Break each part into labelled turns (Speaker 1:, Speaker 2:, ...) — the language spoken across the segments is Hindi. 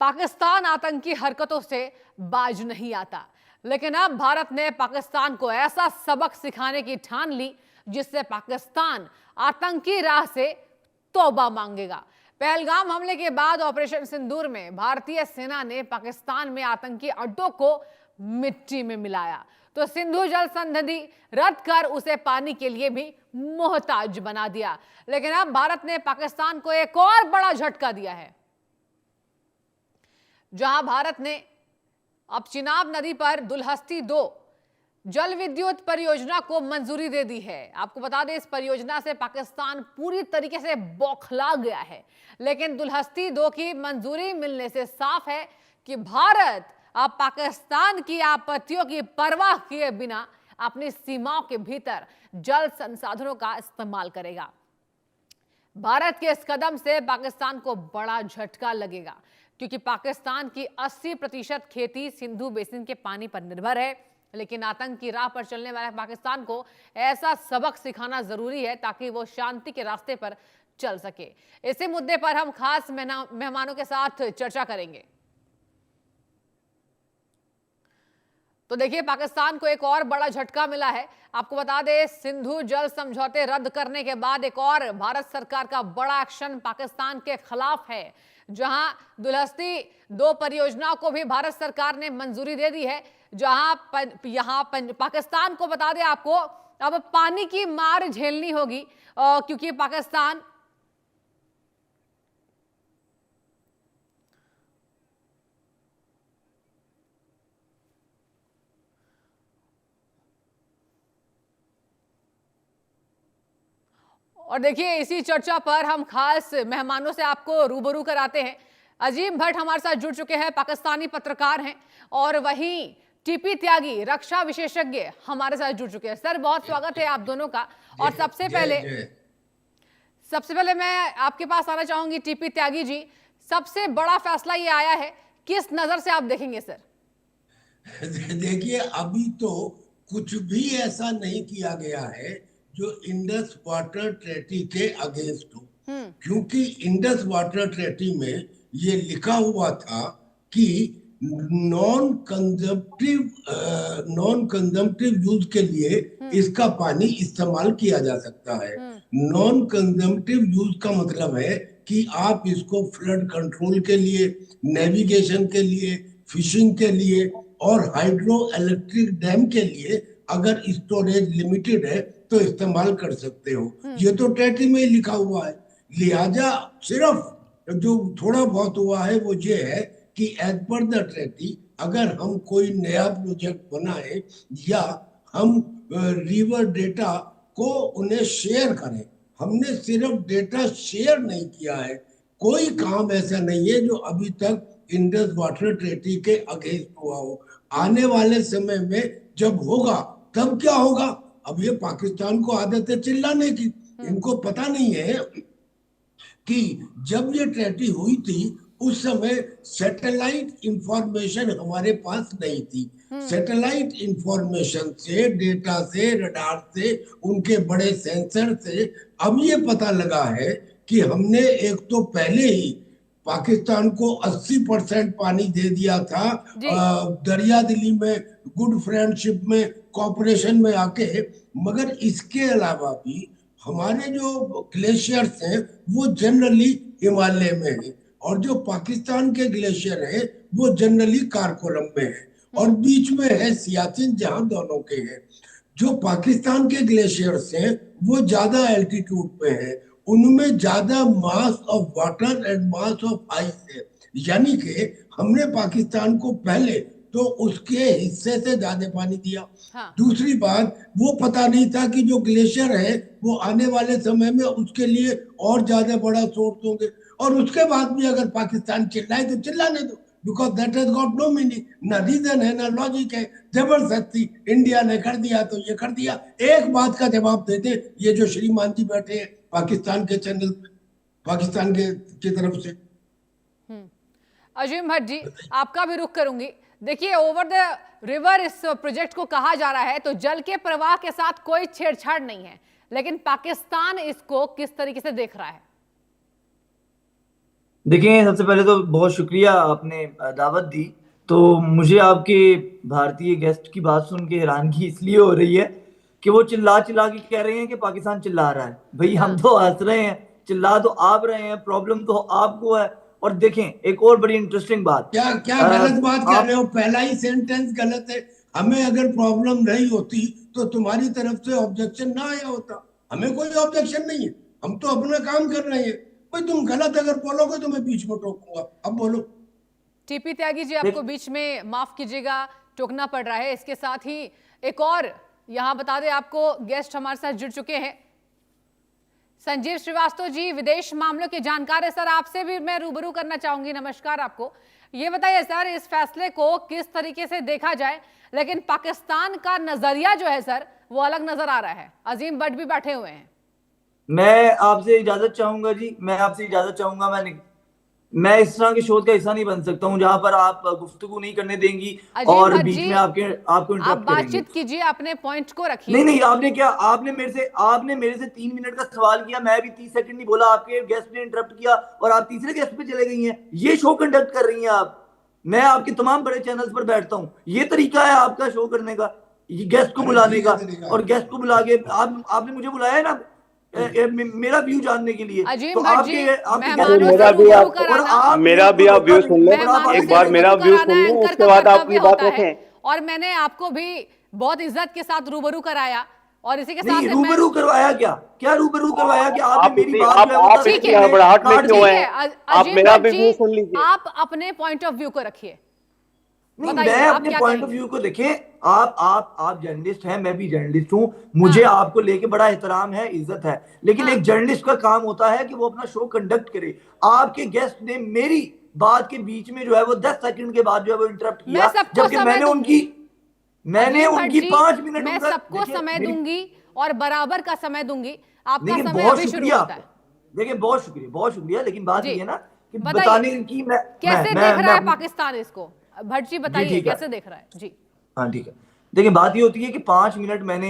Speaker 1: पाकिस्तान आतंकी हरकतों से बाज नहीं आता, लेकिन अब भारत ने पाकिस्तान को ऐसा सबक सिखाने की ठान ली जिससे पाकिस्तान आतंकी राह से तौबा मांगेगा। पहलगाम हमले के बाद ऑपरेशन सिंदूर में भारतीय सेना ने पाकिस्तान में आतंकी अड्डों को मिट्टी में मिलाया, तो सिंधु जल संधि रद्द कर उसे पानी के लिए भी मोहताज बना दिया। लेकिन अब भारत ने पाकिस्तान को एक और बड़ा झटका दिया है, जहां भारत ने अब चिनाब नदी पर दुलहस्ती 2 जल विद्युत परियोजना को मंजूरी दे दी है। आपको बता दें, इस परियोजना से पाकिस्तान पूरी तरीके से बौखला गया है, लेकिन दुलहस्ती 2 की मंजूरी मिलने से साफ है कि भारत अब पाकिस्तान की आपत्तियों की परवाह किए बिना अपनी सीमाओं के भीतर जल संसाधनों का इस्तेमाल करेगा। भारत के इस कदम से पाकिस्तान को बड़ा झटका लगेगा, क्योंकि पाकिस्तान की 80% खेती सिंधु बेसिन के पानी पर निर्भर है। लेकिन आतंक की राह पर चलने वाले पाकिस्तान को ऐसा सबक सिखाना जरूरी है ताकि वो शांति के रास्ते पर चल सके। इसी मुद्दे पर हम खास मेहमानों के साथ चर्चा करेंगे। तो देखिए, पाकिस्तान को एक और बड़ा झटका मिला है। आपको बता दें, सिंधु जल समझौते रद्द करने के बाद एक और भारत सरकार का बड़ा एक्शन पाकिस्तान के खिलाफ है, जहां दुलहस्ती 2 परियोजनाओं को भी भारत सरकार ने मंजूरी दे दी है। पाकिस्तान को बता दें आपको, अब पानी की मार झेलनी होगी, क्योंकि पाकिस्तान और देखिए, इसी चर्चा पर हम खास मेहमानों से आपको रूबरू कराते हैं। अजीम भट्ट हमारे साथ जुड़ चुके हैं, पाकिस्तानी पत्रकार हैं, और वहीं टीपी त्यागी रक्षा विशेषज्ञ हमारे साथ जुड़ चुके हैं। सर, बहुत स्वागत है आप दोनों का। और सबसे पहले मैं आपके पास आना चाहूंगी, टीपी त्यागी जी, सबसे बड़ा फैसला ये आया है, किस नजर से आप देखेंगे सर?
Speaker 2: देखिए, अभी तो कुछ भी ऐसा नहीं किया गया है जो इंडस वाटर ट्रेटी के अगेंस्ट हो, क्योंकि इंडस वाटर ट्रेटी में ये लिखा हुआ था कि नॉन कंजम्पटिव यूज के लिए इसका पानी इस्तेमाल किया जा सकता है। नॉन कंजम्पटिव यूज का मतलब है कि आप इसको फ्लड कंट्रोल के लिए, नेविगेशन के लिए, फिशिंग के लिए और हाइड्रो इलेक्ट्रिक डैम के लिए अगर स्टोरेज लिमिटेड है तो इस्तेमाल कर सकते हो। ये तो ट्रेटी में लिखा हुआ है। लिहाजा सिर्फ जो थोड़ा बहुत हुआ है वो ये है कि एज पर द ट्रेटी अगर हम कोई नया प्रोजेक्ट बनाए या हम रिवर डेटा को उन्हें शेयर करें, हमने सिर्फ डेटा शेयर नहीं किया है। कोई काम ऐसा नहीं है जो अभी तक इंडस वाटर ट्रेटी के अगेंस्ट हुआ हो। आने वाले समय में जब होगा तब क्या होगा? अब ये पाकिस्तान को आदत है चिल्लाने की। इनको पता नहीं है कि जब ये ट्रेटी हुई थी उस समय सैटेलाइट इंफॉर्मेशन हमारे पास नहीं थी। सैटेलाइट इंफॉर्मेशन से, डेटा से, रडार से, उनके बड़े सेंसर से अब ये पता लगा है कि हमने एक तो पहले ही पाकिस्तान को 80% पानी दे दिया था दरिया दिली में, गुड फ्रेंडशिप में, कॉपरेशन में आके। मगर इसके अलावा भी हमारे जो ग्लेशियर्स हैं वो जनरली हिमालय में हैं, और जो पाकिस्तान के ग्लेशियर हैं वो जनरली काराकोरम में हैं, और बीच में है सियाचिन, जहां दोनों के हैं। जो पाकिस्तान के ग्लेशियर्स हैं वो ज्यादा एल्टीट्यूड पे हैं, उनमें ज्यादा mass of water and mass of ice है। यानी कि हमने पाकिस्तान को पहले तो उसके हिस्से से ज्यादा पानी दिया। हाँ। दूसरी बात, वो पता नहीं था कि जो ग्लेशियर है वो आने वाले समय में उसके लिए और ज्यादा बड़ा सोर्स होंगे। और उसके बाद भी अगर पाकिस्तान चिल्लाए तो चिल्लाने दो, because that has got no meaning, ना रीजन है ना लॉजिक है। जबरदस्ती इंडिया ने कर दिया तो ये कर दिया। एक बात का जवाब देते, ये जो श्रीमान जी बैठे हैं पाकिस्तान के चैनल, पाकिस्तान के की तरफ से।
Speaker 1: अजीम भट्ट जी, आपका भी रुख करूंगी। देखिए, ओवर द रिवर इस प्रोजेक्ट को कहा जा रहा है, तो जल के प्रवाह के साथ कोई छेड़छाड़ नहीं है, लेकिन पाकिस्तान इसको किस तरीके से देख रहा है?
Speaker 3: देखिए, सबसे पहले तो बहुत शुक्रिया, आपने दावत दी। तो मुझे आपके भारतीय गेस्ट की बात सुन के हैरानगी इसलिए हो रही है कि वो चिल्ला चिल्ला के कह रहे हैं कि पाकिस्तान चिल्ला रहा है। भाई हम
Speaker 1: हाँ।
Speaker 3: तो हंस रहे हैं, चिल्ला तो आप रहे हैं, प्रॉब्लम तो आपको है। और देखें, एक और बड़ी इंटरेस्टिंग बात,
Speaker 2: क्या क्या गलत बात कर रहे
Speaker 3: आप
Speaker 2: हो? पहला ही सेंटेंस गलत है। हमें अगर प्रॉब्लम नहीं होती तो तुम्हारी तरफ से ऑब्जेक्शन ना आया होता। हमें कोई ऑब्जेक्शन नहीं है, हम तो अपना काम कर रहे हैं। भाई तुम गलत अगर बोलोगे तो मैं बीच में टोकूंगा। अब बोलो।
Speaker 1: टीपी त्यागी जी,
Speaker 3: देख
Speaker 1: आपको बीच में माफ कीजिएगा, टोकना पड़ रहा है। इसके साथ ही एक और यहां बता दें आपको, गेस्ट हमारे साथ जुड़ चुके हैं संजीव श्रीवास्तव जी, विदेश मामलों के जानकार है सर। आपसे भी मैं रूबरू करना चाहूंगी। नमस्कार आपको। ये बताइए सर, इस फैसले को किस तरीके से देखा जाए, लेकिन पाकिस्तान का नजरिया जो है सर वो अलग नजर आ रहा है। अजीम भट्ट भी बैठे हुए हैं।
Speaker 3: मैं आपसे इजाजत चाहूंगा जी, मैं आपसे इजाजत चाहूंगा। मैं इस तरह के शो का हिस्सा नहीं बन सकता हूं जहां पर आप गुफ्तगू नहीं करने देंगी
Speaker 1: अजीम
Speaker 3: और
Speaker 1: भट्ट
Speaker 3: बीच
Speaker 1: जी,
Speaker 3: में आपको
Speaker 1: आप
Speaker 3: इंटरप्ट करेंगे।
Speaker 1: बातचीत कीजिए, अपने पॉइंट को
Speaker 3: नहीं
Speaker 1: रखिए।
Speaker 3: नहीं, आपने मेरे से 3 मिनट का सवाल किया, मैं भी 30 सेकंड नहीं बोला, आपके गेस्ट ने इंटरप्ट किया और आप तीसरे गेस्ट पे चले गई हैं। ये शो कंडक्ट कर रही हैं आप। मैं आपके तमाम बड़े चैनल्स पर बैठता हूं, ये तरीका है आपका शो करने का, गेस्ट को
Speaker 2: अरे
Speaker 3: बुलाने
Speaker 2: ठीक
Speaker 3: का।
Speaker 2: है, तरीका
Speaker 3: और
Speaker 2: है।
Speaker 3: गेस्ट को बुला के आपने मुझे बुलाया है ना, मेरा व्यू जानने के लिए। तो
Speaker 1: अजीम भट्ट जी,
Speaker 3: आपके आपके
Speaker 4: अरे
Speaker 1: मेहमानों
Speaker 3: गेस्ट
Speaker 1: से
Speaker 4: मेरा भी
Speaker 1: रूबरू
Speaker 4: आप
Speaker 3: और
Speaker 1: कराना,
Speaker 3: आप
Speaker 4: मेरा भी आप व्यू सुन लें।
Speaker 3: और आप
Speaker 1: मेहमानों
Speaker 4: एक
Speaker 1: से
Speaker 4: बार मेरा
Speaker 1: रूबरू
Speaker 4: व्यू
Speaker 1: कराना
Speaker 4: सुन लें,
Speaker 1: एंकर
Speaker 4: उसके
Speaker 1: का
Speaker 4: बाद आप
Speaker 1: कर्तव्य
Speaker 4: अपनी बात
Speaker 1: होता है।
Speaker 4: रखें।
Speaker 1: और मैंने आपको भी बहुत इज्जत के साथ रूबरू कराया, और इसी के साथ
Speaker 3: नहीं,
Speaker 1: मैं
Speaker 3: रूबरू करवाया क्या रूबरू करवाया क्या? आपने
Speaker 4: आप
Speaker 3: मेरी
Speaker 4: उसी
Speaker 3: बात जो है वो
Speaker 4: आप
Speaker 3: 10
Speaker 1: ठीक
Speaker 4: इतनी
Speaker 1: है,
Speaker 3: सेकंड में
Speaker 4: हड़बड़ाहट में
Speaker 3: काट
Speaker 4: क्यों
Speaker 3: दी।
Speaker 1: ठीक
Speaker 4: हैं?
Speaker 1: है।
Speaker 4: आप
Speaker 1: अजीम
Speaker 4: मेरा
Speaker 1: भट्ट
Speaker 4: भी
Speaker 1: जी,
Speaker 4: व्यू सुन लीजिए।
Speaker 1: आप अपने पॉइंट ऑफ व्यू को रखिए।
Speaker 3: नहीं,
Speaker 1: बताइए
Speaker 3: मैं
Speaker 1: आप
Speaker 3: अपने
Speaker 1: क्या
Speaker 3: पॉइंट ऑफ
Speaker 1: कहेंगे।
Speaker 3: व्यू को देखें। आप जर्नलिस्ट हैं, मैं भी जर्नलिस्ट हूं, मुझे
Speaker 1: हाँ।
Speaker 3: आपको लेके बड़ा एहतराम है, इज्जत है। लेकिन
Speaker 1: हाँ।
Speaker 3: एक जर्नलिस्ट का काम होता है कि वो अपना शो कंडक्ट करे। आपके गेस्ट ने मेरी बात के बीच में जो है वो 10 सेकंड के बाद जो है वो इंटरप्ट
Speaker 1: मैं
Speaker 3: किया,
Speaker 1: सबको
Speaker 3: जबकि
Speaker 1: समय दूंगी।
Speaker 3: मैंने
Speaker 1: अजीम भट्ट
Speaker 3: उनकी
Speaker 1: जी,
Speaker 3: 5 मिनट
Speaker 1: मैं
Speaker 3: उनका,
Speaker 1: सबको
Speaker 3: देखिए
Speaker 1: समय
Speaker 3: मेरी,
Speaker 1: दूंगी और बराबर का समय दूंगी। आपका
Speaker 3: देखिए
Speaker 1: समय
Speaker 3: बहुत
Speaker 1: अभी शुरू
Speaker 3: शुक्रिया
Speaker 1: होता है।
Speaker 3: आपका, देखिए बहुत शुक्रिया। लेकिन बात
Speaker 1: जी,
Speaker 3: ये है ना कि
Speaker 1: बताइए
Speaker 3: बताने की
Speaker 1: कैसे देख रहा
Speaker 3: मैं
Speaker 1: है
Speaker 3: अपनी,
Speaker 1: पाकिस्तान इसको। भट्ट जी
Speaker 3: जी
Speaker 1: बताइए
Speaker 3: ठीक है,
Speaker 1: कैसे देख रहा है जी।
Speaker 3: हाँ ठीक है। देखिए बात ये होती है कि 5 मिनट मैंने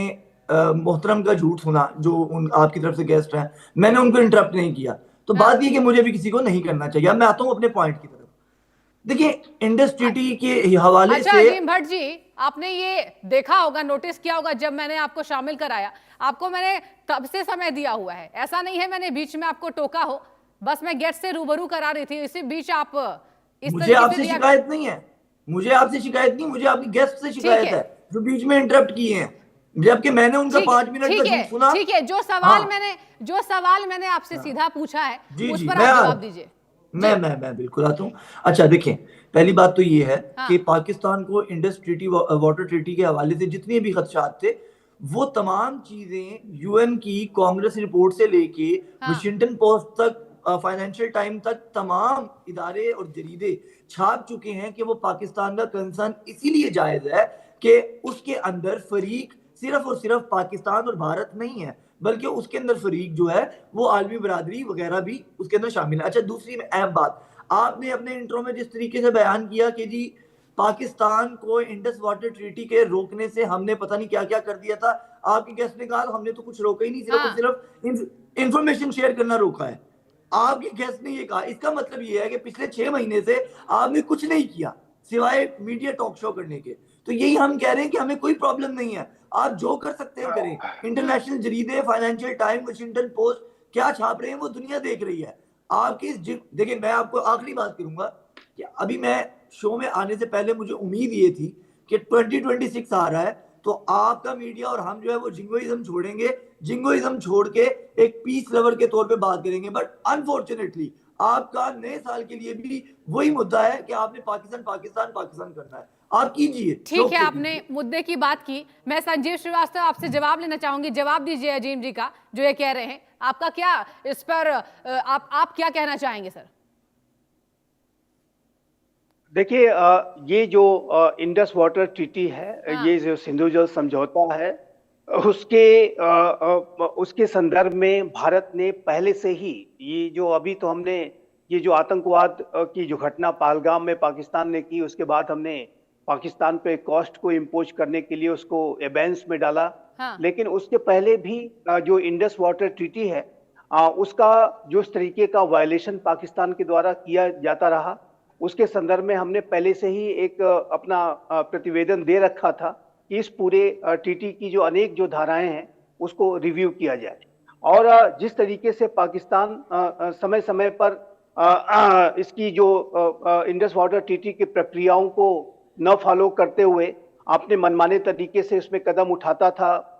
Speaker 3: मोहतरम का झूठ सुना, जो आपकी तरफ से गेस्ट हैं, मैंने उनको इंटरप्ट नहीं किया। तो
Speaker 1: हाँ।
Speaker 3: बात ये कि मुझे भी किसी को नहीं करना चाहिए। अब मैं आता हूँ अपने पॉइंट की तरफ। देखिए, इंडस
Speaker 1: अ-
Speaker 3: ट्रीटी के हवाले
Speaker 1: अच्छा
Speaker 3: से,
Speaker 1: अजीम भट्ट जी, आपने ये देखा होगा, नोटिस किया होगा, जब मैंने आपको शामिल कराया, आपको मैंने तब से समय दिया हुआ है। ऐसा नहीं है मैंने बीच में आपको टोका हो, बस मैं गेस्ट से रूबरू करा रही थी, इसी बीच आप इस
Speaker 3: मुझे
Speaker 1: तरीके से
Speaker 3: आपसे
Speaker 1: रिएक्ट।
Speaker 3: शिकायत नहीं है, मुझे आपसे शिकायत नहीं, मुझे आपकी गेस्ट से
Speaker 1: ठीक
Speaker 3: शिकायत
Speaker 1: है,
Speaker 3: है जो बीच में इंटरप्ट किए हैं, जबकि मैंने उनका
Speaker 1: ठीक है,
Speaker 3: 5 मिनट का
Speaker 1: ठीक है,
Speaker 3: झूठ सुना।
Speaker 1: ठीक है।
Speaker 3: हाँ
Speaker 1: जो सवाल मैंने आपसे
Speaker 3: हाँ,
Speaker 1: सीधा पूछा है,
Speaker 3: जी
Speaker 1: उस
Speaker 3: जी,
Speaker 1: पर आप जवाब दीजिए जी।
Speaker 3: मैं बिल्कुल आता हूँ। अच्छा देखिए, पहली बात तो ये है
Speaker 1: हाँ।
Speaker 3: कि पाकिस्तान को इंडस ट्रीटी, वाटर ट्रीटी के हवाले से जितने भी खदशात थे, वो तमाम चीजें यूएन की कांग्रेस रिपोर्ट से लेके
Speaker 1: हाँ।
Speaker 3: वाशिंगटन पोस्ट तक, फाइनेंशियल टाइम तक, तमाम इदारे और जरीदे छाप चुके हैं कि वो पाकिस्तान का कंसर्न इसीलिए जायज है कि उसके अंदर फरीक सिर्फ और सिर्फ पाकिस्तान और भारत नहीं है, बल्कि उसके अंदर फरीक जो है वो आलमी बरादरी वगैरह भी उसके अंदर शामिल है। अच्छा, दूसरी अहम बात, आपने अपने इंट्रो में जिस तरीके से बयान किया कि जी पाकिस्तान को इंडस वाटर ट्रीटी के रोकने से हमने पता नहीं क्या क्या कर दिया था, आपके गेस्ट ने कहा हमने तो कुछ रोका ही नहीं, सिर्फ और
Speaker 1: हाँ।
Speaker 3: सिर्फ इंफॉर्मेशन शेयर करना रोका है। आपके गेस्ट ने ये कहा, इसका मतलब ये है कि पिछले 6 महीने से आपने कुछ नहीं किया सिवाय मीडिया टॉक शो करने के। तो यही हम कह रहे हैं कि हमें कोई प्रॉब्लम नहीं है, आप जो कर सकते हैं करें। इंटरनेशनल जरीदे, फाइनेंशियल टाइम, वाशिंगटन पोस्ट क्या छाप रहे हैं वो दुनिया देख रही है। आपकी देखिए, मैं आपको आखिरी बात करूंगा कि अभी मैं शो में आने से पहले मुझे उम्मीद ये थी कि 2026 आ रहा है तो आपका मीडिया और हम जो है वो जिंगोइज्म छोड़ेंगे, जिंगोइज्म छोड़ के एक पीस लवर के तौर पे बात करेंगे। बट अनफॉर्चुनेटली आपका नए साल के लिए भी वही मुद्दा है कि आपने पाकिस्तान पाकिस्तान पाकिस्तान करना है। आप कीजिए,
Speaker 1: ठीक है, आपने मुद्दे की बात की। मैं संजीव श्रीवास्तव आपसे जवाब लेना चाहूंगी। जवाब दीजिए अजीम जी का जो ये कह रहे हैं। आपका क्या इस पर आप क्या कहना चाहेंगे सर?
Speaker 4: देखिए, ये जो इंडस वाटर ट्रीटी है,
Speaker 1: हाँ।
Speaker 4: ये जो सिंधु जल समझौता है, उसके उसके संदर्भ में भारत ने पहले से ही, ये जो अभी तो हमने ये जो आतंकवाद की जो घटना पहलगाम में पाकिस्तान ने की, उसके बाद हमने पाकिस्तान पे कॉस्ट को इम्पोज करने के लिए उसको एबेंस में डाला।
Speaker 1: हाँ।
Speaker 4: लेकिन उसके पहले भी जो इंडस वाटर ट्रीटी है, उसका जो इस तरीके का वायलेशन पाकिस्तान के द्वारा किया जाता रहा, उसके संदर्भ में हमने पहले से ही एक अपना प्रतिवेदन दे रखा था कि इस पूरे टीटी की जो अनेक जो धाराएं हैं उसको रिव्यू किया जाए। और जिस तरीके से पाकिस्तान समय समय पर इसकी जो इंडस वाटर टीटी की प्रक्रियाओं को न फॉलो करते हुए अपने मनमाने तरीके से इसमें कदम उठाता था,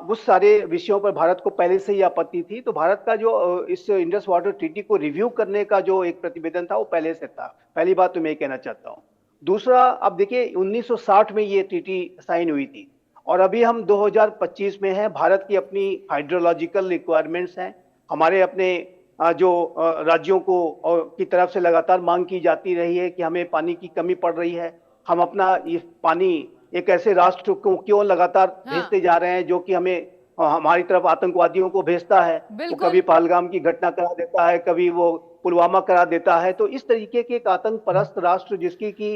Speaker 4: उस सारे विषयों पर भारत को पहले से ही आपत्ति थी। तो भारत का जो इस इंडस वाटर ट्रीटी को रिव्यू करने का जो एक प्रतिवेदन था वो पहले से था। पहली बात तो मैं कहना चाहता हूँ। दूसरा, अब देखिए 1960 में ये ट्रीटी साइन हुई थी और अभी हम 2025 में हैं। भारत की अपनी हाइड्रोलॉजिकल रिक्वायरमेंट्स हैं, हमारे अपने जो राज्यों को की तरफ से लगातार मांग की जाती रही है कि हमें पानी की कमी पड़ रही है। हम अपना ये पानी एक ऐसे राष्ट्र को क्यों लगातार भेजते जा रहे हैं जो कि हमें हमारी तरफ आतंकवादियों को भेजता है। वो कभी पहलगाम की घटना करा देता है, कभी वो पुलवामा करा देता है। तो इस तरीके के एक आतंक परस्त राष्ट्र जिसकी कि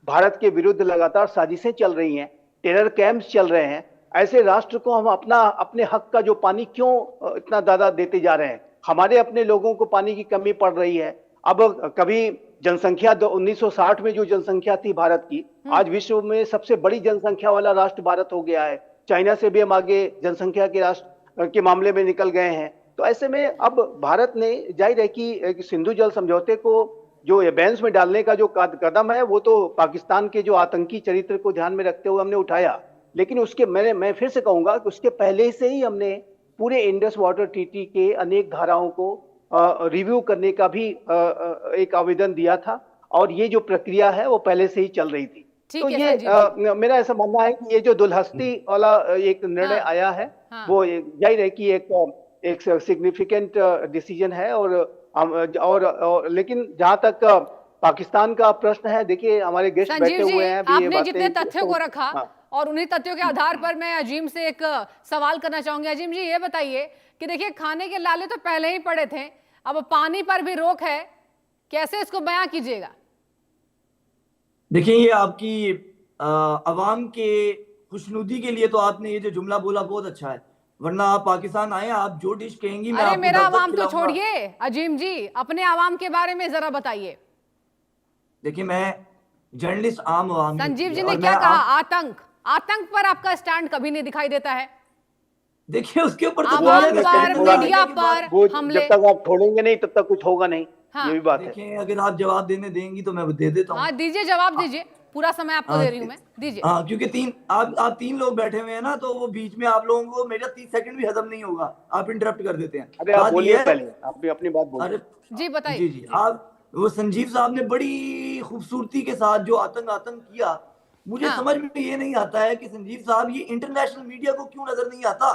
Speaker 4: भारत के विरुद्ध लगातार साजिशें चल रही हैं, टेरर कैंप्स चल रहे हैं, ऐसे राष्ट्र को हम अपने हक का जो पानी क्यों इतना ज्यादा देते जा रहे हैं। हमारे अपने लोगों को पानी की कमी पड़ रही है। अब कभी जनसंख्या 1960 में जो जनसंख्या थी भारत की, आज विश्व में सबसे बड़ी जनसंख्या वाला राष्ट्र भारत हो गया है। चाइना से भी हम आगे जनसंख्या के राष्ट्र के मामले में निकल गए हैं। तो ऐसे में अब भारत ने जाहिर है कि सिंधु जल समझौते को जो एबेंस में डालने का जो कदम है वो तो पाकिस्तान के जो आतंकी चरित्र को ध्यान में रखते हुए हमने उठाया, लेकिन उसके मैं फिर से कहूंगा कि उसके पहले से ही हमने पूरे इंडस वाटर ट्रीटी के अनेक धाराओं को रिव्यू करने का भी एक आवेदन दिया था और ये जो प्रक्रिया है वो पहले से ही चल रही थी। तो ये मेरा ऐसा मानना है कि ये जो दुलहस्ती वाला एक निर्णय आया है वो जाहिर है कि एक सिग्निफिकेंट डिसीजन है। और लेकिन जहां तक पाकिस्तान का प्रश्न है, देखिए हमारे गेस्ट बैठे हुए हैं,
Speaker 1: आपने जितने तथ्यों को रखा और उन्हीं तथ्यों के आधार पर मैं अजीम से एक सवाल करना चाहूंगी। अजीम जी, ये बताइए कि देखिए खाने के लाले तो पहले ही पड़े थे, अब पानी पर भी रोक है, कैसे इसको बयां कीजिएगा?
Speaker 3: देखिए ये आपकी अवाम के खुशनुदी के लिए तो आपने ये जो जुमला बोला बहुत अच्छा है, वरना आप पाकिस्तान आए, आप जो डिश कहेंगी मैं
Speaker 1: अरे मेरा अवाम तो छोड़िए अजीम जी, अपने अवाम के बारे में जरा बताइए।
Speaker 3: देखिए मैं जर्नलिस्ट आम अवाम,
Speaker 1: संजीव जी ने क्या कहा, आतंक पर आपका स्टैंड कभी नहीं दिखाई देता है।
Speaker 3: देखिए उसके ऊपर तो
Speaker 1: मीडिया पर हमले,
Speaker 4: जब तक आप छोड़ेंगे नहीं तब तक कुछ होगा नहीं। ये भी बात
Speaker 3: है। अगर आप जवाब देने देंगी तो मैं दे देता हूँ।
Speaker 1: हाँ दीजिए, जवाब दीजिए, पूरा समय आपको दे रही हूँ मैं, दीजिए।
Speaker 3: हाँ, क्योंकि आप तीन लोग बैठे हुए हैं ना, तो वो बीच में आप लोगों को मेरा 30 सेकंड भी हजम नहीं होगा, आप इंटरप्ट कर देते हैं।
Speaker 4: अरे आप बोलिए पहले, आप भी अपनी बात बोलिए।
Speaker 1: जी बताइए।
Speaker 3: जी आप वो संजीव साहब ने बड़ी खूबसूरती के साथ जो आतंक किया, मुझे समझ में ये नहीं आता है कि संजीव साहब ये इंटरनेशनल मीडिया को क्यों नजर नहीं आता,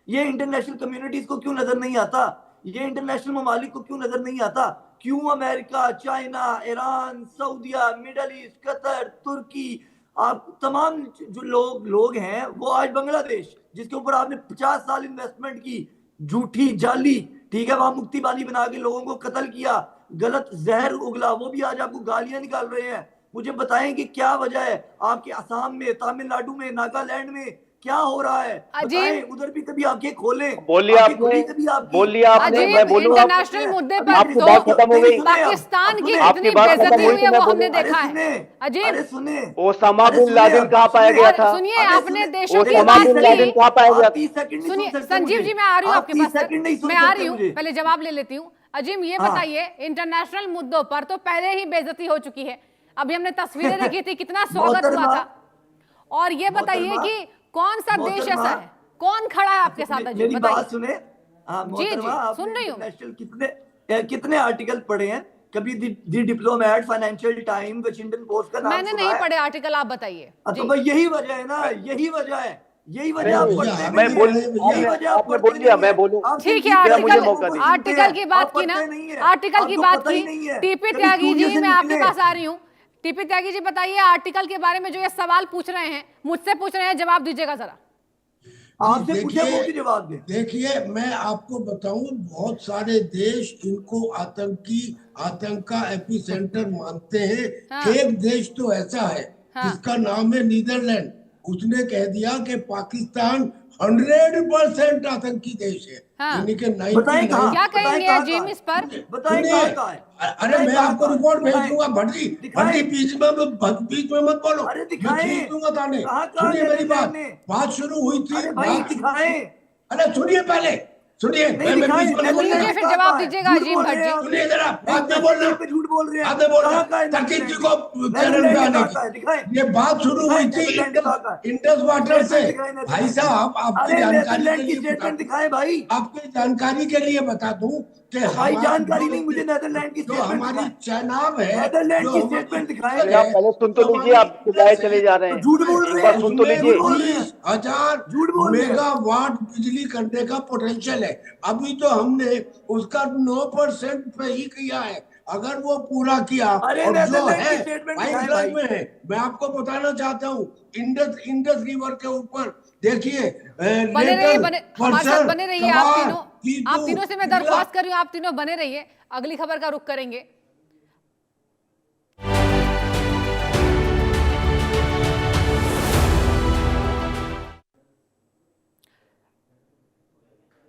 Speaker 3: ये इंटरनेशनल कम्युनिटीज को क्यों नजर नहीं आता, ये इंटरनेशनल ममालिक को क्यों नजर नहीं आता। क्यों अमेरिका, चाइना, ईरान, सऊदीया, मिडल ईस्ट, कतर, तुर्की, आप तमाम जो लोग हैं, वो आज बांग्लादेश जिसके ऊपर आपने 50 साल इन्वेस्टमेंट की, झूठी जाली, ठीक है, वहां मुक्ति बानी बना के लोगों को कत्ल किया, गलत जहर उगला, वो भी आज आपको गालियां निकाल रहे हैं। मुझे बताएं कि क्या वजह है आपके असम में, तमिलनाडु में, नागालैंड में क्या हो रहा है, बताएं, उधर भी कभी आंखें खोलें।
Speaker 4: बोलिए आपने, मैं बोलूं,
Speaker 1: इंटरनेशनल मुद्दे पर तो पाकिस्तान की कितनी बेइज्जती हुई है वो हमने देखा है। अजीब,
Speaker 3: सुने,
Speaker 4: ओसामा बिन लादेन कहाँ पाया गया था?
Speaker 1: सुनिए, आपने देशों की
Speaker 4: ओसामा बिन लादेन कहाँ पाया गया था?
Speaker 1: सुनिए संजीव जी, मैं आ रही हूँ आपके पास, मैं आ रही हूँ, पहले जवाब ले लेती हूँ। अजीम ये बताइए, इंटरनेशनल मुद्दों पर तो पहले ही बेइज्जती हो चुकी है, अभी हमने तस्वीरें देखी थी, कितना स्वागत हुआ था, और ये बताइए कि कौन सा देश ऐसा है, कौन खड़ा है आपके साथ?
Speaker 3: मेरी बात सुने।
Speaker 1: जी सुन रही हूँ।
Speaker 3: कितने आर्टिकल पढ़े हैं कभी? The Diplomat, Financial Time, Washington Post का नाम
Speaker 1: मैंने नहीं पढ़े आर्टिकल, आप बताइए।
Speaker 3: तो भाई यही वजह है ना, यही वजह है, यही वजह आप पढ़ते
Speaker 4: मैं बोलूं।
Speaker 1: ठीक है, आर्टिकल की बात की ना, आर्टिकल की बात की। टीपी त्यागी जी, मैं आपके पास आ रही हूँ। टीपी त्यागी जी बताइए, आर्टिकल के बारे में जो ये सवाल पूछ रहे हैं, मुझसे पूछ रहे हैं, जवाब दीजिएगा जरा।
Speaker 3: आपसे पूछे वो भी जवाब दे।
Speaker 2: देखिए मैं आपको बताऊं, बहुत सारे देश इनको आतंक का एपिसेंटर मानते हैं। एक देश तो ऐसा है जिसका नाम है नीदरलैंड, उसने कह दिया कि पाकिस्तान 100% आतंकी देश है।
Speaker 1: हाँ।
Speaker 2: यानी कि
Speaker 3: बताएं कहाँ?
Speaker 1: क्या
Speaker 3: बताएं
Speaker 1: कहेंगे
Speaker 3: कहाँ
Speaker 1: अजीम
Speaker 3: कहाँ
Speaker 1: इस पर?
Speaker 3: बताएं
Speaker 2: सुनिए,
Speaker 3: कहाँ है?
Speaker 2: अरे
Speaker 3: बताएं
Speaker 2: मैं
Speaker 3: कहाँ
Speaker 2: आपको
Speaker 3: कहाँ?
Speaker 2: रिपोर्ट भेज
Speaker 3: दिखाएं।
Speaker 2: दूंगा। भट्टी
Speaker 3: दिखाएं।
Speaker 2: भट्टी बीच में मत बोलो।
Speaker 3: अरे
Speaker 2: मैं
Speaker 3: दिखाएं।
Speaker 2: खींच दूंगा ताने।
Speaker 3: कहाँ
Speaker 2: सुनिए मेरी
Speaker 3: नेदरलैंड
Speaker 2: बात,
Speaker 3: ने?
Speaker 2: बात शुरू हुई थी,
Speaker 3: अरे भाई
Speaker 2: बात शुरू
Speaker 3: दिखाएं।
Speaker 2: थी। अरे सुनिए पहले, सुनिए,
Speaker 3: नहीं
Speaker 2: मैं
Speaker 3: दिखाएं।
Speaker 2: बीच में नहीं
Speaker 1: सुन
Speaker 2: बोलूंगा।
Speaker 1: लीजिए,
Speaker 3: नेदरलैंड
Speaker 1: फिर
Speaker 3: कहाँ
Speaker 1: जवाब
Speaker 3: कहाँ है?
Speaker 1: दीजिएगा
Speaker 3: झूठ
Speaker 1: अजीम
Speaker 3: बोल
Speaker 1: भट्ट
Speaker 3: रहे
Speaker 1: जी।
Speaker 3: हैं आप।
Speaker 2: सुनिए जरा,
Speaker 3: नहीं,
Speaker 2: बाद में बोलना,
Speaker 3: नेशनल पे झूठ बोल रहे हैं।
Speaker 2: बाद में बोलना,
Speaker 3: कहाँ का है
Speaker 2: तर्कीब जी
Speaker 3: नेदरलैंड?
Speaker 2: को चैनल पे
Speaker 3: नेदरलैंड
Speaker 2: आने
Speaker 3: कहाँ
Speaker 2: की।
Speaker 3: का है? दिखाएं।
Speaker 2: ये बात शुरू हुई थी
Speaker 3: नेदरलैंड कहाँ का है?
Speaker 2: इंडस वाटर से।
Speaker 3: स्टेटमेंट दिखाएं
Speaker 2: भाई
Speaker 3: नेदरलैंड की।
Speaker 2: साहब, आपकी
Speaker 3: अरे
Speaker 2: जानकारी के
Speaker 3: नेदरलैंड की
Speaker 2: लिए बता
Speaker 3: स्टेटमेंट
Speaker 2: दूं,
Speaker 3: दिखाएं भाई।
Speaker 2: आपकी जानकारी के लिए बता दूं कि
Speaker 3: भाई
Speaker 2: हमारा
Speaker 3: जानकारी नहीं, मुझे नेदरलैंड की
Speaker 2: जो
Speaker 3: स्टेटमेंट
Speaker 2: हमारी
Speaker 3: दिखाएं।
Speaker 2: चनाब है,
Speaker 3: नेदरलैंड
Speaker 2: जो
Speaker 3: की
Speaker 2: हमारी
Speaker 3: स्टेटमेंट दिखाएं।
Speaker 2: फौज
Speaker 4: अरे आप
Speaker 2: है,
Speaker 4: पहले सुन तो
Speaker 2: जो
Speaker 4: लीजिए,
Speaker 2: हमारी
Speaker 4: आप किराए
Speaker 2: इंडस
Speaker 4: चले
Speaker 2: है,
Speaker 4: जा रहे
Speaker 3: तो
Speaker 4: हैं।
Speaker 3: झूठ बोल
Speaker 4: एक
Speaker 3: रहे
Speaker 4: बार
Speaker 3: हैं।
Speaker 4: सुन तो
Speaker 2: उसमें
Speaker 4: लीजिए।
Speaker 3: झूठ बोल रहे हैं।
Speaker 2: 20,000
Speaker 3: झूठ बोल रहे हैं।
Speaker 2: मेगावाट बिजली करने का पोटेंशियल है। अभी तो हमने उसका 9% पे ही किया है। अगर वो पूरा किया,
Speaker 3: अरे
Speaker 2: और जो
Speaker 3: नेदरलैंड
Speaker 2: है
Speaker 3: की स्टेटमेंट दिखाएं
Speaker 2: पाइपलाइन
Speaker 3: भाई।
Speaker 2: में है, मैं आपको बताना चाहता हूँ, इंडस रिवर के ऊपर देखिए,
Speaker 1: बने रहिए,
Speaker 2: लेटल,
Speaker 1: हमारे साथ
Speaker 2: परसर,
Speaker 1: बने रहिए आप
Speaker 2: कबार,
Speaker 1: तीनों।
Speaker 2: कीटू,
Speaker 1: आप तीनों से मैं
Speaker 2: पिंगला।
Speaker 1: दरख्वास्त कर रही हूं, आप तीनों बने रहिए। अगली खबर का रुख करेंगे।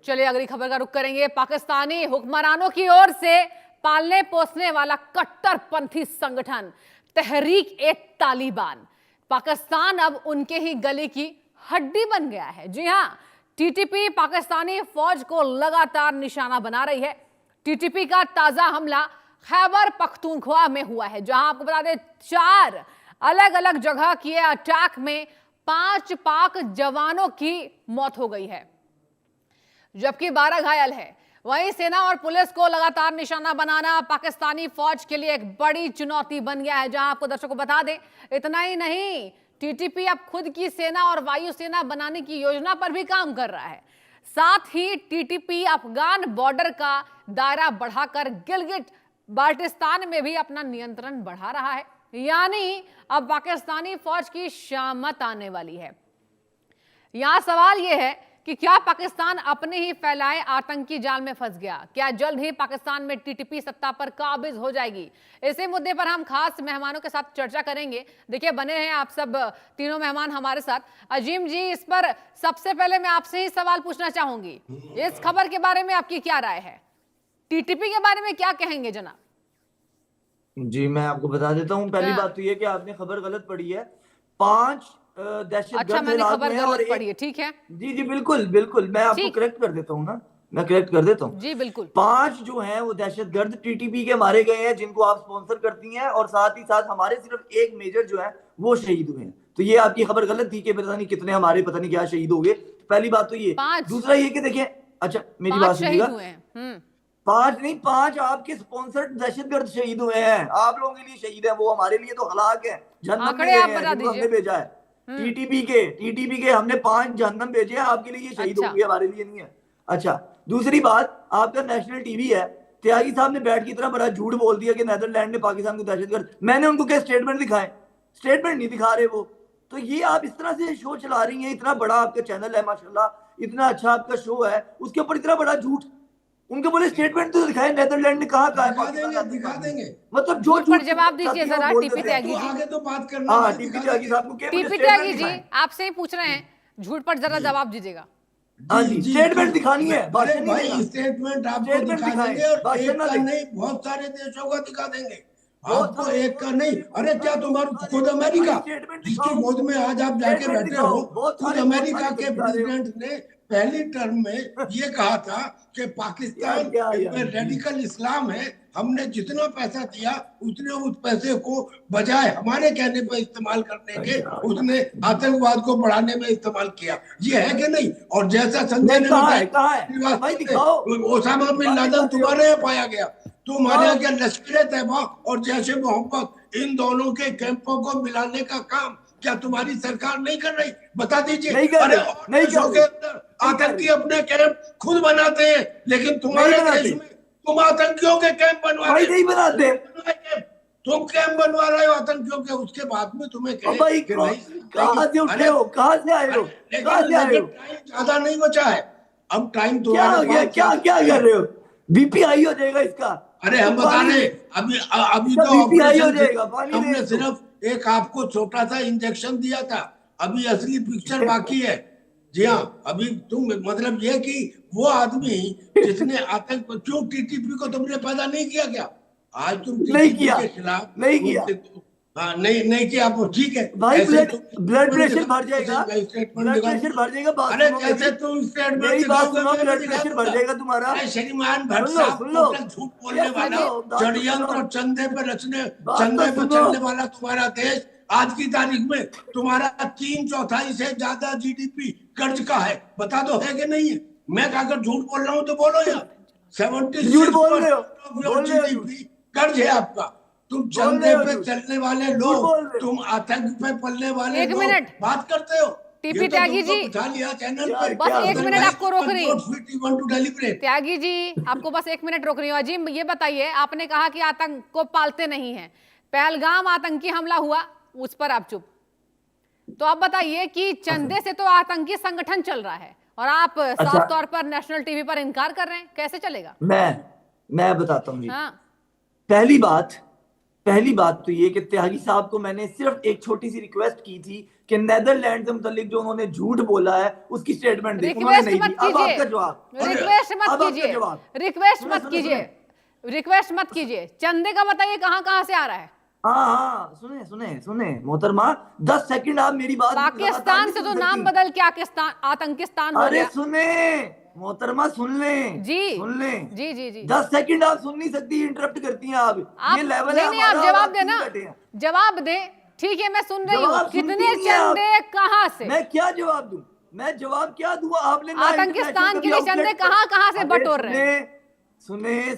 Speaker 1: चलिए अगली खबर का रुख करेंगे। पाकिस्तानी हुक्मरानों की ओर से पालने पोसने वाला कट्टरपंथी संगठन तहरीक ए तालिबान पाकिस्तान अब उनके ही गले की हड्डी बन गया है। जी हां, टीटीपी पाकिस्तानी फौज को लगातार निशाना बना रही है। टीटीपी का ताजा हमला खैबर पख्तूनख्वा में हुआ है, जहां आपको बता दें 4 अलग अलग जगह किए अटैक में 5 पाक जवानों की मौत हो गई है, जबकि 12 घायल है। वहीं सेना और पुलिस को लगातार निशाना बनाना पाकिस्तानी फौज के लिए एक बड़ी चुनौती बन गया है। जहां आपको दर्शकों बता दें, इतना ही नहीं, टीटीपी अब खुद की सेना और वायुसेना बनाने की योजना पर भी काम कर रहा है। साथ ही टीटीपी अफगान बॉर्डर का दायरा बढ़ाकर गिलगिट बाल्टिस्तान में भी अपना नियंत्रण बढ़ा रहा है। यानी अब पाकिस्तानी फौज की शामत आने वाली है। यहां सवाल यह है कि क्या पाकिस्तान अपने ही फैलाए आतंकी जाल में फंस गया? क्या जल्द ही पाकिस्तान में टीटीपी सत्ता पर काबिज हो जाएगी? इसी मुद्दे पर हम खास मेहमानों के साथ चर्चा करेंगे। देखिए, बने हैं आप सब तीनों मेहमान हमारे साथ। अजीम जी, इस पर सबसे पहले मैं आपसे ही सवाल पूछना चाहूंगी, इस खबर के बारे में आपकी क्या राय है? टीटीपी के बारे में क्या कहेंगे जनाब?
Speaker 3: जी मैं आपको बता देता हूँ। पहली बात तो ये कि आपने खबर गलत पढ़ी है। 5 दहशतगर्द
Speaker 1: अच्छा, मैंने
Speaker 3: हलाक
Speaker 1: खबर
Speaker 3: हुए हैं और
Speaker 1: गलत पढ़ी है, ठीक है।
Speaker 3: जी जी बिल्कुल बिल्कुल, मैं आपको
Speaker 1: ठीक।
Speaker 3: करेक्ट कर देता हूँ ना, मैं करेक्ट कर देता हूँ।
Speaker 1: जी बिल्कुल।
Speaker 3: 5 जो हैं वो दहशतगर्द टीटीपी के मारे गए हैं, जिनको आप स्पॉन्सर करती हैं, और साथ ही साथ हमारे सिर्फ एक मेजर जो है वो शहीद हुए हैं। तो ये आपकी खबर गलत थी कि पता नहीं कितने हमारे पता नहीं क्या शहीद हो गए। पहली बात तो ये।
Speaker 1: 5
Speaker 3: दूसरा ये कि देखिए, अच्छा मेरी
Speaker 1: 5
Speaker 3: बात
Speaker 1: शहीद
Speaker 3: सुनिएगा।
Speaker 1: हुए हैं।
Speaker 3: 5 नहीं, 5 आपके स्पॉन्सर्ड दहशतगर्द शहीद हुए हैं। आप लोगों के लिए शहीद है, वो हमारे लिए तो हलाक है, जहन्नम में
Speaker 1: आंकड़े
Speaker 3: गए
Speaker 1: आप
Speaker 3: हैं,
Speaker 1: बता
Speaker 3: जिनको हमने
Speaker 1: दीजिए।
Speaker 3: भेजा है। टीटीपी के हमने 5 जहन्नम भेजे हैं, आपके लिए ये शहीद
Speaker 1: अच्छा।
Speaker 3: होंगे, हमारे लिए नहीं है। अच्छा, दूसरी बात, आपका नेशनल टीवी है, त्यागी साहब ने बैठ के इतना बड़ा झूठ बोल दिया कि नेदरलैंड ने पाकिस्तान को दहशतगर्द। मैंने उनको क्या स्टेटमेंट दिखाए? स्टेटमेंट नहीं दिखा रहे वो। तो ये आप इस तरह से शो चला रही हैं, इतना बड़ा आपका चैनल है माशाल्लाह, इतना अच्छा आपका शो है, उसके ऊपर इतना बड़ा झूठ। उनके बोले स्टेटमेंट तो दिखाए, नेदरलैंड ने कहा
Speaker 2: दिखा देंगे।
Speaker 3: मतलब जो
Speaker 1: झूठ पर जवाब दीजिए जरा टीपी त्यागी
Speaker 2: तो
Speaker 1: जी।
Speaker 2: आगे तो बात करना
Speaker 3: हाँ,
Speaker 2: है,
Speaker 3: टीपी
Speaker 2: दिखा
Speaker 3: त्यागी
Speaker 2: देंगे।
Speaker 3: साहब को
Speaker 1: टीपी त्यागी जी, आपसे ही पूछ रहे हैं, झूठ पर जरा जवाब दीजिएगा।
Speaker 3: हाँ जी, स्टेटमेंट दिखानी है,
Speaker 2: अरे
Speaker 3: भाषण नहीं
Speaker 2: भाई,
Speaker 3: देना।
Speaker 2: स्टेटमेंट आपको
Speaker 3: स्टेटमेंट
Speaker 2: दिखा
Speaker 3: दिखाएं,
Speaker 2: देंगे, और
Speaker 3: भाषण
Speaker 2: एक
Speaker 3: ना
Speaker 2: का
Speaker 3: दें।
Speaker 2: नहीं, बहुत सारे देशों का दिखा देंगे,
Speaker 3: बहुत
Speaker 2: आपको
Speaker 3: सारे
Speaker 2: एक का नहीं। अरे क्या तुम्हारा खुद अमेरिका,
Speaker 3: स्टेटमेंट
Speaker 2: जिसकी
Speaker 3: दिखाओ।
Speaker 2: गोद में आज आप जाके
Speaker 3: स्टेटमेंट
Speaker 2: बैठे
Speaker 3: दिखाओ।
Speaker 2: हो,
Speaker 3: बहुत
Speaker 2: खुद
Speaker 3: सारे
Speaker 2: अमेरिका के
Speaker 3: दिखा रहे हो।
Speaker 2: प्रेसिडेंट ने पहली टर्म में ये कहा था कि पाकिस्तान में रेडिकल इस्लाम है, हमने जितना पैसा दिया उतने उस पैसे को बजाय हमारे कहने पर इस्तेमाल करने के, उसने आतंकवाद को बढ़ाने में इस्तेमाल किया। ये है कि नहीं? और जैसा संजय ने बताया, ओसामा बिन लादेन तुम्हारे यहाँ पाया गया, तुम्हारे यहाँ के लश्कर तैयबा और जैश मोहम्मद, इन दोनों के कैंपों को मिलाने का काम क्या तुम्हारी सरकार नहीं कर रही? बता दीजिए। अरे देशों के अंदर आतंकी अपने कैंप खुद बनाते हैं, लेकिन तुम्हारे देश में तुम आतंकियों के कैंप बनवा रहे
Speaker 3: नहीं बनाते।
Speaker 2: तुम कैंप बनवा रहे हो आतंकियों के, उसके बाद में तुम्हें
Speaker 3: भाई कहाँ से उठे हो, कहाँ से आए हो, कहाँ से आए हो?
Speaker 2: टाइम ज्यादा नहीं बचा है, अब टाइम
Speaker 3: क्या हो गया? क्या क्या कर रहे हो? बीपी हाई हो जाएगा इसका।
Speaker 2: अरे हम बता रहे, अभी तो ऑपरेशन हमने सिर्फ एक आपको छोटा सा इंजेक्शन दिया था, अभी असली पिक्चर बाकी है। जी हाँ, अभी तुम मतलब ये कि वो आदमी जिसने आतंक क्यों टीटीपी को तुमने पैदा नहीं किया क्या? आज तुम
Speaker 3: नहीं
Speaker 2: टीटीपी
Speaker 3: किया,
Speaker 2: के खिलाफ
Speaker 3: नहीं किया
Speaker 2: हाँ नहीं किया आप, ठीक है।
Speaker 3: भाई।
Speaker 2: ऐसे
Speaker 3: ब्लड प्रेशर बढ़ जाएगा,
Speaker 2: स्टेटमेंट
Speaker 3: ब्लड
Speaker 2: दिखाओ।
Speaker 3: प्रेशर बढ़ जाएगा। बात
Speaker 2: अरे
Speaker 3: सुनो
Speaker 2: कैसे
Speaker 3: मेरी,
Speaker 2: तुम स्टेटमेंट
Speaker 3: मेरी बात
Speaker 2: दिखाओगे?
Speaker 3: सुनो,
Speaker 2: मैं भी
Speaker 3: ब्लड
Speaker 2: दिखा
Speaker 3: प्रेशर बढ़
Speaker 2: दूंगा।
Speaker 3: जाएगा तुम्हारा।
Speaker 2: अरे श्रीमान भट्ट
Speaker 3: सुन लो,
Speaker 2: साहब,
Speaker 3: सुन लो,
Speaker 2: टोटल झूठ बोलने
Speaker 3: ये
Speaker 2: वाला,
Speaker 3: सुनो, बात तो
Speaker 2: षड्यंत्र
Speaker 3: सुनो।
Speaker 2: और चंदे पे रचने,
Speaker 3: बात
Speaker 2: चंदे
Speaker 3: तो
Speaker 2: पे
Speaker 3: सुनो।
Speaker 2: चलने वाला तुम्हारा देश आज की तारीख में तुम्हारा 3/4 से ज्यादा जीडीपी कर्ज का है। बता दो है कि नहीं है? मैं अगर झूठ बोल रहा हूँ तो बोलो यार।
Speaker 3: झूठ बोल रहे हो,
Speaker 2: 76%
Speaker 3: बोल रहे हो,
Speaker 2: जीडीपी कर्ज है आपका। तुम
Speaker 3: बोल
Speaker 2: चंदे
Speaker 3: रहे हो
Speaker 2: पे
Speaker 3: झूठ।
Speaker 2: चलने वाले
Speaker 3: झूठ
Speaker 2: लोग,
Speaker 3: बोल रहे हो।
Speaker 2: तुम आतंक पे पलने वाले
Speaker 1: एक
Speaker 2: लोग
Speaker 1: मिनट।
Speaker 2: बात करते हो।
Speaker 1: टीपी
Speaker 2: ये तो
Speaker 1: त्यागी
Speaker 2: तुमको
Speaker 1: जी,
Speaker 2: बिठा लिया चैनल
Speaker 3: यार,
Speaker 2: पे।
Speaker 3: क्या
Speaker 1: बस एक मिनट आपको रोक रही हूँ। त्यागी जी, आपको बस 1 मिनट रोक रही हूँ। अजीम, ये बताइए, आपने कहा कि आतंक को पालते नहीं हैं, पहलगाम आतंकी हमला हुआ, उस पर आप चुप। तो आप बताइए कि चंदे से तो आतंकी संगठन चल रहा है और आप साफ तौर पर नेशनल टीवी पर इनकार कर रहे हैं, कैसे चलेगा?
Speaker 3: मैं बताता हूँ जी।
Speaker 1: हाँ,
Speaker 3: पहली बात तो ये कि त्यागी साहब को मैंने सिर्फ एक छोटी सी रिक्वेस्ट की थी कि नेदरलैंड से मुतालिक जो उन्होंने झूठ बोला है उसकी स्टेटमेंट दी, उन्होंने
Speaker 1: रिक्वेस्ट
Speaker 3: नहीं
Speaker 1: मत
Speaker 3: दी। अब
Speaker 1: कीजिए,
Speaker 3: आपका जवाब,
Speaker 1: रिक्वेस्ट
Speaker 3: अब
Speaker 1: मत
Speaker 3: आपका
Speaker 1: कीजिए,
Speaker 3: जवाब।
Speaker 1: रिक्वेस्ट
Speaker 3: सुने,
Speaker 1: मत
Speaker 3: सुने,
Speaker 1: कीजिए, रिक्वेस्ट मत कीजिए। चंदे का बताइए कहां से आ रहा है?
Speaker 3: हाँ, सुने मोहतरमा, 10 सेकंड आप मेरी बात
Speaker 1: पाकिस्तान से तो नाम बदल के आतंकिस्तान हो
Speaker 3: अरे
Speaker 1: गया।
Speaker 3: सुने मोहतरमा, सुन ले
Speaker 1: जी,
Speaker 3: सुन ले
Speaker 1: जी
Speaker 3: 10 सेकंड आप सुन नहीं सकती, इंटरप्ट करती हैं आप। ये लेवल है
Speaker 1: नहीं, आप
Speaker 3: हमारा,
Speaker 1: जवाब
Speaker 3: आप
Speaker 1: देना,
Speaker 3: बैठे हैं।
Speaker 1: जवाब दे। ठीक है, मैं सुन रही हूँ।
Speaker 3: जवाब
Speaker 1: कितने
Speaker 3: सुनती नहीं है आप।
Speaker 1: चंदे कहां से?
Speaker 3: मैं क्या जवाब दूं? मैं जवाब क्या दूं? आपने ना
Speaker 1: आतंकिस्तान के लिए
Speaker 3: इंटरनेशनल
Speaker 1: चंदे
Speaker 3: आउटलेट
Speaker 1: कहां से
Speaker 3: अरे
Speaker 1: बटोर रहे हैं?
Speaker 3: सुने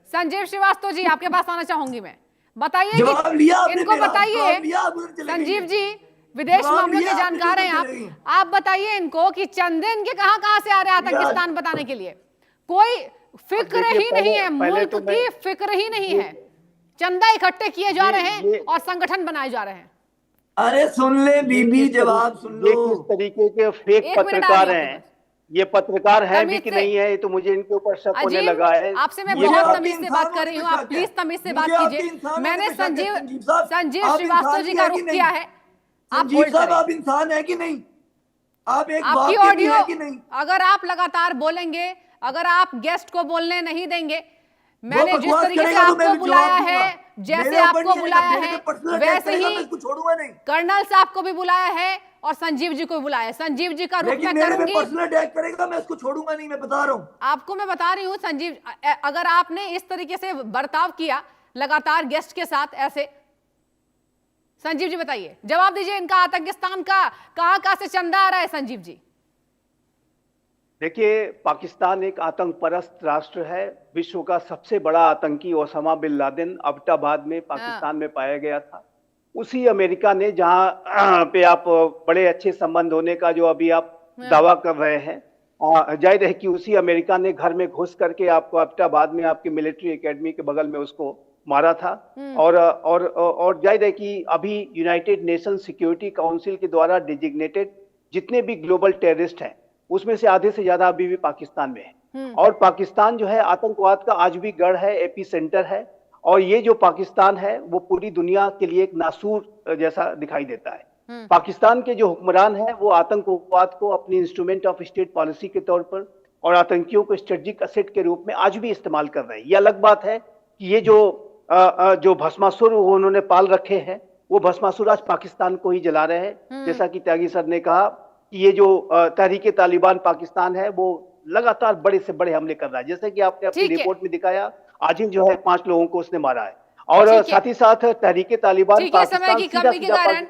Speaker 1: संजीव श्रीवास्तव जी, आपके पास आना चाहूंगी मैं। बताइए
Speaker 3: जवाब लिया आपने
Speaker 1: इनको
Speaker 3: मेरा,
Speaker 1: बताइए।
Speaker 3: जवाब लिया, आप उधर चले
Speaker 1: संजीव
Speaker 3: गए।
Speaker 1: जी विदेश
Speaker 3: जवाब
Speaker 1: मामलों के
Speaker 3: लिया,
Speaker 1: जानकार हैं
Speaker 3: आपने चले गए।
Speaker 1: आप बताइए इनको कि चंदे इनके कहां से आ रहे हैं आतंकिस्तान बताने के लिए? कोई फिक्र ही नहीं है, मुल्क की फिक्र ही नहीं है। चंदा इकट्ठे किए जा रहे हैं और संगठन बनाए जा रहे हैं।
Speaker 3: अरे सुन ले बीबी, जवाब सुन लो।
Speaker 4: ये किस तरीके के फेक पत्रकार हैं? ये पत्रकार है भी कि नहीं है, ये तो मुझे इनके ऊपर शक होने लगा है।
Speaker 1: आपसे मैं बहुत तमीज से बात कर रही हूँ, आप प्लीज तमीज से बात कीजिए। मैंने संजीव श्रीवास्तव जी का रुख किया है, आप होल्ड करें।
Speaker 3: आप इंसान है कि नहीं? आप एक
Speaker 1: आपकी
Speaker 3: बाप के
Speaker 1: ऑडियो,
Speaker 3: है कि नहीं?
Speaker 1: अगर आप लगातार बोलेंगे, अगर आप गेस्ट को बोलने नहीं देंगे, मैंने जिस
Speaker 3: बकवास
Speaker 1: तरीके से
Speaker 3: करेगा तो मैं
Speaker 1: आपको
Speaker 3: भी
Speaker 1: बुलाया
Speaker 3: जवाब
Speaker 1: है,
Speaker 3: दूंगा।
Speaker 1: जैसे
Speaker 3: मेरे ऊपर
Speaker 1: आपको
Speaker 3: नहीं
Speaker 1: बुलाया
Speaker 3: आएगा,
Speaker 1: है,
Speaker 3: मेरे पे पर्सनल अटैक
Speaker 1: वैसे
Speaker 3: करेगा,
Speaker 1: ही
Speaker 3: मैं इसको छोड़ूंगा नहीं।
Speaker 1: कर्नल साहब को भी बुलाया है और संजीव जी को भी बुलाया है। संजीव जी का रुख
Speaker 3: लेकिन
Speaker 1: मैं
Speaker 3: मेरे पे
Speaker 1: करूंगी।
Speaker 3: पर्सनल अटैक करेगा, मैं इसको छोड़ूंगा नहीं, मैं बता रहा हूँ
Speaker 1: आपको। मैं बता रही हूँ संजीव, अगर आपने इस तरीके से बर्ताव किया लगातार गेस्ट के साथ ऐसे, संजीव जी बताइए, जवाब दीजिए। इनका आतंकिस्तान का कहां से चंदा आ रहा है? संजीव जी
Speaker 4: देखिए, पाकिस्तान एक आतंक परस्त राष्ट्र है। विश्व का सबसे बड़ा आतंकी ओसामा बिन लादेन अब्बोटाबाद में पाकिस्तान में पाया गया था। उसी अमेरिका ने, जहां पे आप बड़े अच्छे संबंध होने का जो अभी आप दावा कर रहे हैं, जाहिर है कि उसी अमेरिका ने घर में घुस करके आपको अब्बोटाबाद में आपकी मिलिट्री एकेडमी के बगल में उसको मारा था। और जाहिर है कि अभी यूनाइटेड नेशन सिक्योरिटी काउंसिल के द्वारा डिजिग्नेटेड जितने भी ग्लोबल टेररिस्ट हैं, उसमें से आधे से ज्यादा अभी भी पाकिस्तान में है। और पाकिस्तान जो है आतंकवाद का आज भी गढ़ है, एपी सेंटर है। और ये जो पाकिस्तान है वो पूरी दुनिया के लिए एक नासूर जैसा दिखाई देता है। पाकिस्तान के जो हुक्मरान हैं वो आतंकवाद को अपनी इंस्ट्रूमेंट ऑफ स्टेट पॉलिसी के तौर पर और आतंकियों को स्ट्रेटेजिक असेट के रूप में आज भी इस्तेमाल कर रहे हैं। ये अलग बात है कि ये जो भस्मासुर उन्होंने पाल रखे हैं, वो भस्मासुर आज पाकिस्तान को ही जला रहे हैं। जैसा कि त्यागी सर ने कहा कि ये जो तहरीके तालिबान पाकिस्तान है वो लगातार बड़े से बड़े हमले कर रहा है। जैसे कि आपने अपनी रिपोर्ट में दिखाया, आजिम जो है 5 लोगों को उसने मारा है। और साथ ही साथ तहरीके तालिबान
Speaker 1: समय की कमी के कारण